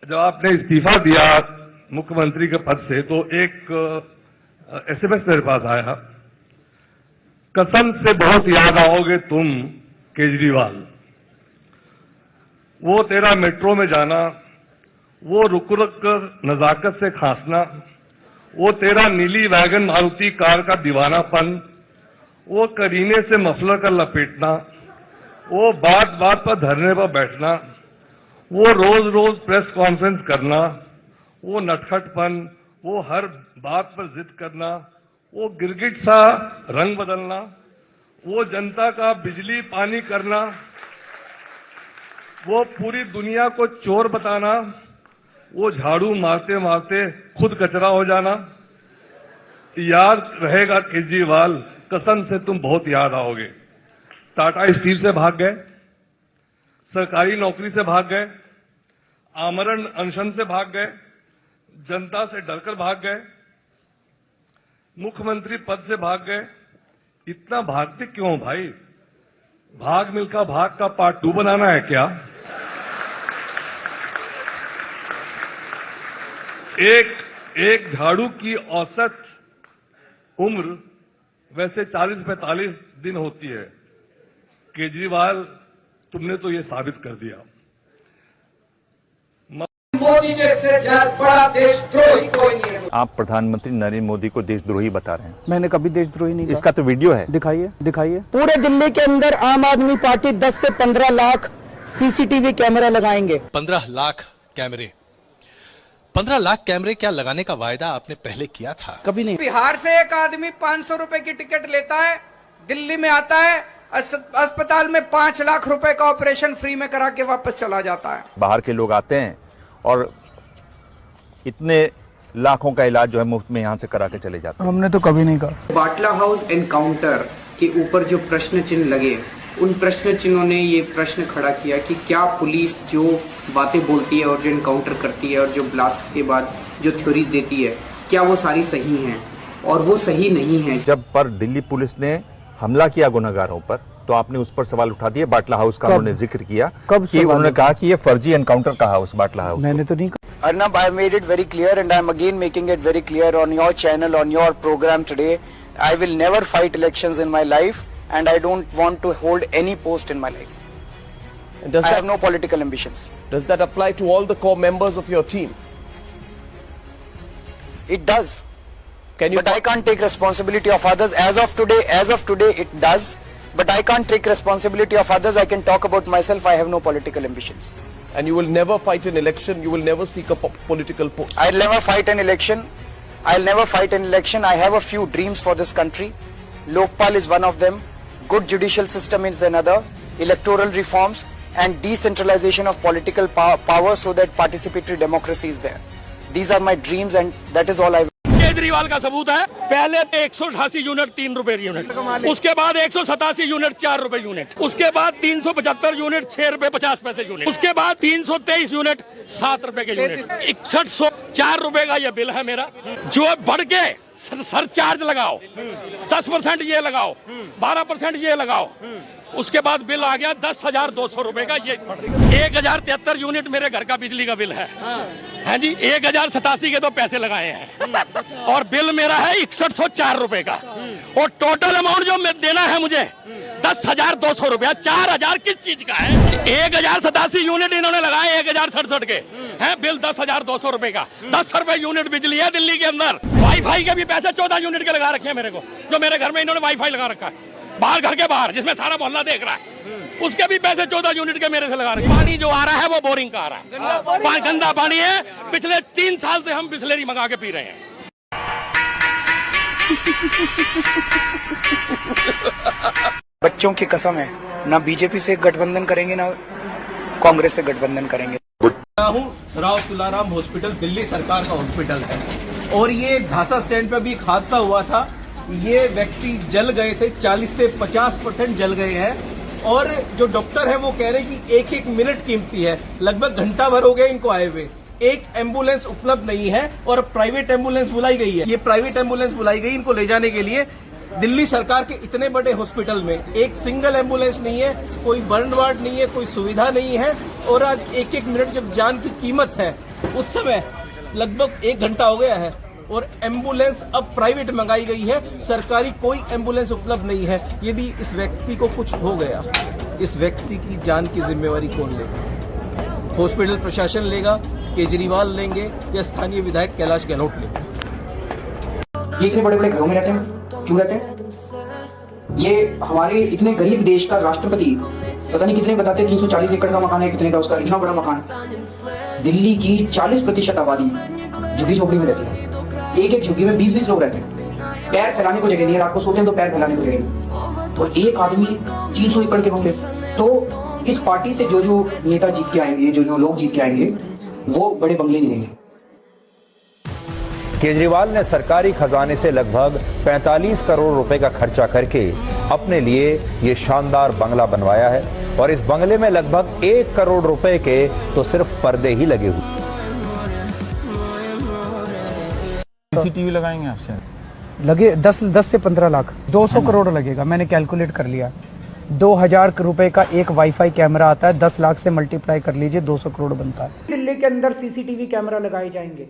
जब आपने इस्तीफा दिया मुख्यमंत्री के पद से तो एक एसएमएस मेरे पास आया, कसम से बहुत याद आओगे तुम केजरीवाल। वो तेरा मेट्रो में जाना, वो रुक रुक कर नजाकत से खांसना, वो तेरा नीली वैगन मारुति कार का दीवानापन, वो करीने से मफलर का लपेटना, वो बात बात पर धरने पर बैठना, वो रोज रोज प्रेस कॉन्फ्रेंस करना, वो नटखटपन, वो हर बात पर जिद करना, वो गिरगिट सा रंग बदलना, वो जनता का बिजली पानी करना, वो पूरी दुनिया को चोर बताना, वो झाड़ू मारते मारते खुद कचरा हो जाना। याद रहेगा केजरीवाल, कसम से तुम बहुत याद आओगे। टाटा स्टील से भाग गए, सरकारी नौकरी से भाग गए, आमरण अनशन से भाग गए, जनता से डरकर भाग गए, मुख्यमंत्री पद से भाग गए। इतना भागते क्यों भाई? भाग मिल्खा भाग का पार्ट 2 बनाना है क्या? एक झाड़ू की औसत उम्र वैसे 40-45 दिन होती है। केजरीवाल, तुमने तो ये साबित कर दिया। मोदी जैसे बड़ा देशद्रोही कोई नहीं है। आप प्रधानमंत्री नरेंद्र मोदी को देशद्रोही बता रहे हैं। मैंने कभी देशद्रोही नहीं कहा। इसका तो वीडियो है, दिखाइए। पूरे दिल्ली के अंदर आम आदमी पार्टी 10 से 15 लाख सीसीटीवी कैमरा लगाएंगे। 15 लाख कैमरे, 15 लाख कैमरे क्या लगाने का वायदा आपने पहले किया था? कभी नहीं। बिहार से एक आदमी 500 रुपए की टिकट लेता है, दिल्ली में आता है, अस्पताल में 5 लाख रुपए का ऑपरेशन फ्री में करा के वापस चला जाता है। बाहर के लोग आते हैं और इतने लाखों का इलाज जो है मुफ्त में यहाँ से करा के चले जाते हैं। हमने तो कभी नहीं कहा। बाटला हाउस एनकाउंटर के ऊपर जो प्रश्न चिन्ह लगे, उन प्रश्न चिन्हों ने ये प्रश्न खड़ा किया कि क्या पुलिस जो बातें बोलती है और जो एनकाउंटर करती है और जो ब्लास्ट के बाद जो थ्योरीज देती है, क्या वो सारी सही हैं? और वो सही नहीं है। जब पर दिल्ली पुलिस ने हमला किया गुनहगारों पर, तो आपने उस पर सवाल उठा दिया। बाटला हाउस का उन्होंने जिक्र किया कि उन्होंने कहा कि ये फर्जी एनकाउंटर का हाउस बाटला हाउस। मैंने तो नहीं कहा। Arnab, I made it very clear and I am again making it very clear on your channel, on your program today. I will never fight elections in my life and I don't want to hold any post in my life. I have no political ambitions. Does that apply to all the core members of your team? It does. But I can't take responsibility of others. As of today it does. But I can't take responsibility of others. I can talk about myself. I have no political ambitions. And you will never fight an election. You will never seek a political post. I'll never fight an election. I have a few dreams for this country. Lokpal is one of them. Good judicial system is another. Electoral reforms and decentralization of political power so that participatory democracy is there. These are my dreams and that is all I will. Kejriwal का सबूत है, पहले 188 unit 3 रुपए unit, उसके बाद 187 unit 4 रुपए unit, उसके बाद 375 यूनिट 6 रुपए 50 पैसे यूनिट, उसके बाद 323 यूनिट 7 रुपए के यूनिट, 6104 रुपए का ये बिल है मेरा। जो बढ़ के सरचार्ज लगाओ, 10% ये लगाओ, 12% ये लगाओ, उसके बाद बिल आ गया 10,200 रुपए का। ये 1073 यूनिट मेरे घर का बिजली का बिल है। हाँ जी, 1087 के तो पैसे लगाए हैं और बिल मेरा है 6104 रुपए का। और टोटल अमाउंट जो देना है मुझे 10,200 रुपया। 4,000 किस चीज का है? 1087 यूनिट इन्होंने लगाए, 1067 के है बिल 10,200 रुपए का। 10 रुपए यूनिट बिजली है दिल्ली के अंदर। वाईफाई के भी पैसे 14 यूनिट के लगा रखे हैं मेरे को, जो मेरे घर में इन्होंने वाईफाई लगा रखा है बाहर, घर के बाहर, जिसमें सारा मोहल्ला देख रहा है। उसके भी पैसे 14 यूनिट के मेरे से लगा रहे हैं। पानी जो आ रहा है वो बोरिंग का आ रहा है, गंदा पानी है। पिछले 3 साल से हम बिस्लेरी मंगा के पी रहे हैं। बच्चों की कसम है, ना बीजेपी से गठबंधन करेंगे ना कांग्रेस से गठबंधन करेंगे। राव तुलाराम हॉस्पिटल दिल्ली सरकार का हॉस्पिटल है और ये ढासा स्टैंड पे भी एक हादसा हुआ था। ये व्यक्ति जल गए थे, 40 से 50% जल गए हैं और जो डॉक्टर है वो कह रहे हैं कि एक मिनट कीमती है। लगभग घंटा भर हो गया इनको आए हुए, एक एम्बुलेंस उपलब्ध नहीं है और प्राइवेट एम्बुलेंस बुलाई गई है। ये प्राइवेट एम्बुलेंस बुलाई गई इनको ले जाने के लिए। दिल्ली सरकार के इतने बड़े हॉस्पिटल में एक सिंगल एम्बुलेंस नहीं है, कोई बर्न वार्ड नहीं है, कोई सुविधा नहीं है और आज एक मिनट जब जान की कीमत है उस समय लगभग 1 घंटा हो गया है और एम्बुलेंस अब प्राइवेट मंगाई गई है, सरकारी कोई एम्बुलेंस उपलब्ध नहीं है। यदि इस व्यक्ति को कुछ हो गया, इस व्यक्ति की जान की जिम्मेवारी कौन लेगा? हॉस्पिटल प्रशासन लेगा, केजरीवाल लेंगे या स्थानीय विधायक कैलाश गहलोत लेंगे? ये इतने बड़े बड़े घरों में रहते हैं, क्यों रहते हैं? ये हमारे इतने गरीब देश का राष्ट्रपति पता नहीं कितने बताते 340 एकड़ का मकान है, कितने का उसका इतना बड़ा मकान। दिल्ली की 40% आबादी झुग्गी झोपड़ी में रहती है, एक झुग्गी में 20-20 लोग रहते हैं, पैर फैलाने को जगह नहीं है, रात को सोते हैं तो पैर फैलाने को जगह नहीं, और एक आदमी 300 एकड़ के बंगले। तो इस पार्टी से जो जो नेता जीत के आएंगे, जो जो लोग जीत के आएंगे, वो बड़े बंगले नहीं लेंगे। केजरीवाल ने सरकारी खजाने से लगभग 45 करोड़ रुपए का खर्चा करके अपने लिए ये शानदार बंगला बनवाया है और इस बंगले में लगभग 1 करोड़ रुपए के तो सिर्फ पर्दे ही लगे हुए। सीसीटीवी लगाएंगे आप शायद? लगे 10 से 15 लाख, 200 करोड़ लगेगा, मैंने कैलकुलेट कर लिया। 2000 रुपए का एक वाईफाई कैमरा आता है, 10 लाख से मल्टीप्लाई कर लीजिए, 200 करोड़ बनता है। दिल्ली के अंदर सीसीटीवी कैमरा लगाए जाएंगे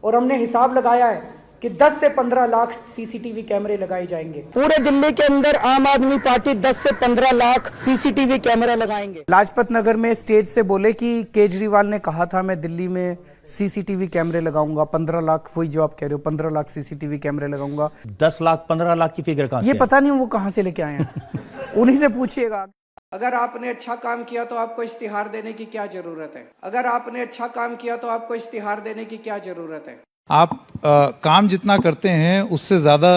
और हमने हिसाब लगाया है कि 10 से 15 लाख सीसीटीवी कैमरे लगाए जाएंगे। पूरे दिल्ली के अंदर आम आदमी पार्टी 10 से 15 लाख सीसीटीवी कैमरा लगाएंगे। लाजपत नगर में स्टेज से बोले कि केजरीवाल ने कहा था मैं दिल्ली में सीसीटीवी कैमरे लगाऊंगा, 15 लाख, वही जो आप कह रहे हो, 15 लाख सीसीटीवी कैमरे लगाऊंगा। 10 लाख 15 लाख की फिगर कहां से? ये पता नहीं वो कहां से लेके आए हैं उन्हीं से पूछिएगा। अगर आपने अच्छा काम किया तो आपको इश्तिहार देने की क्या जरूरत है? अगर आपने अच्छा काम किया तो आपको इश्तिहार देने की क्या जरूरत है? आप काम जितना करते हैं उससे ज्यादा,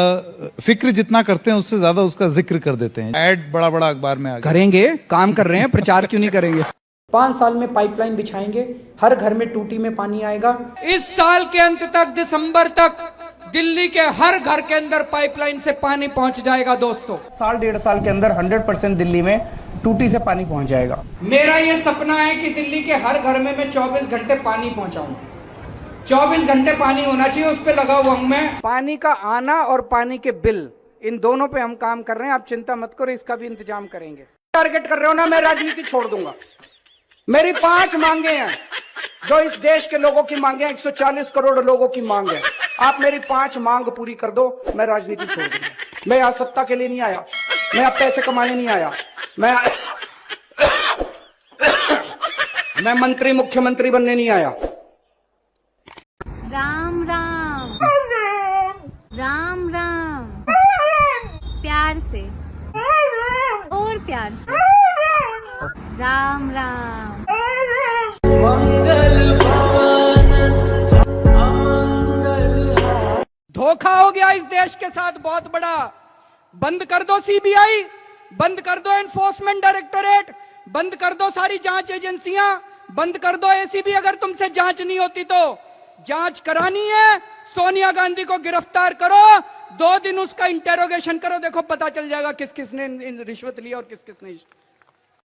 फिक्र जितना करते हैं उससे ज्यादा उसका जिक्र कर देते हैं। ऐड बड़ा बड़ा अखबार में आ गया। करेंगे, काम कर रहे हैं, प्रचार क्यों नहीं करेंगे? 5 साल में पाइपलाइन बिछाएंगे, हर घर में टूटी में पानी आएगा। इस साल के अंत तक, दिसंबर तक, दिल्ली के हर घर के अंदर पाइपलाइन से पानी पहुंच जाएगा दोस्तों। साल 1.5 साल के अंदर 100% दिल्ली में टूटी से पानी पहुंच जाएगा। मेरा ये सपना है कि दिल्ली के हर घर में मैं 24 घंटे पानी पहुंचाऊं। 24 घंटे पानी होना चाहिए, उस पे लगा हुआ हूं मैं। पानी का आना और पानी के बिल, इन दोनों पे हम काम कर रहे हैं, आप चिंता मत करो, इसका भी इंतजाम करेंगे। टारगेट कर रहे हो ना, मैं राजनीति छोड़ दूंगा। मेरी 5 मांगे हैं जो इस देश के लोगों की मांगे हैं, 140 करोड़ लोगों की मांग है। आप मेरी 5 मांग पूरी कर दो, मैं राजनीति छोड़ दूंगा। मैं यहाँ सत्ता के लिए नहीं आया, मैं यहाँ पैसे कमाने नहीं आया, मैं मंत्री मुख्यमंत्री बनने नहीं आया। राम राम राम राम, प्यार से और प्यार से, राम राम। धोखा हो गया इस देश के साथ बहुत बड़ा। बंद कर दो सीबीआई, बंद कर दो एनफोर्समेंट डायरेक्टोरेट, बंद कर दो सारी जांच एजेंसियां, बंद कर दो एसीबी। अगर तुमसे जांच नहीं होती तो जांच करानी है, सोनिया गांधी को गिरफ्तार करो, 2 दिन उसका इंटेरोगेशन करो, देखो पता चल जाएगा किस किसने रिश्वत ली और किस किसने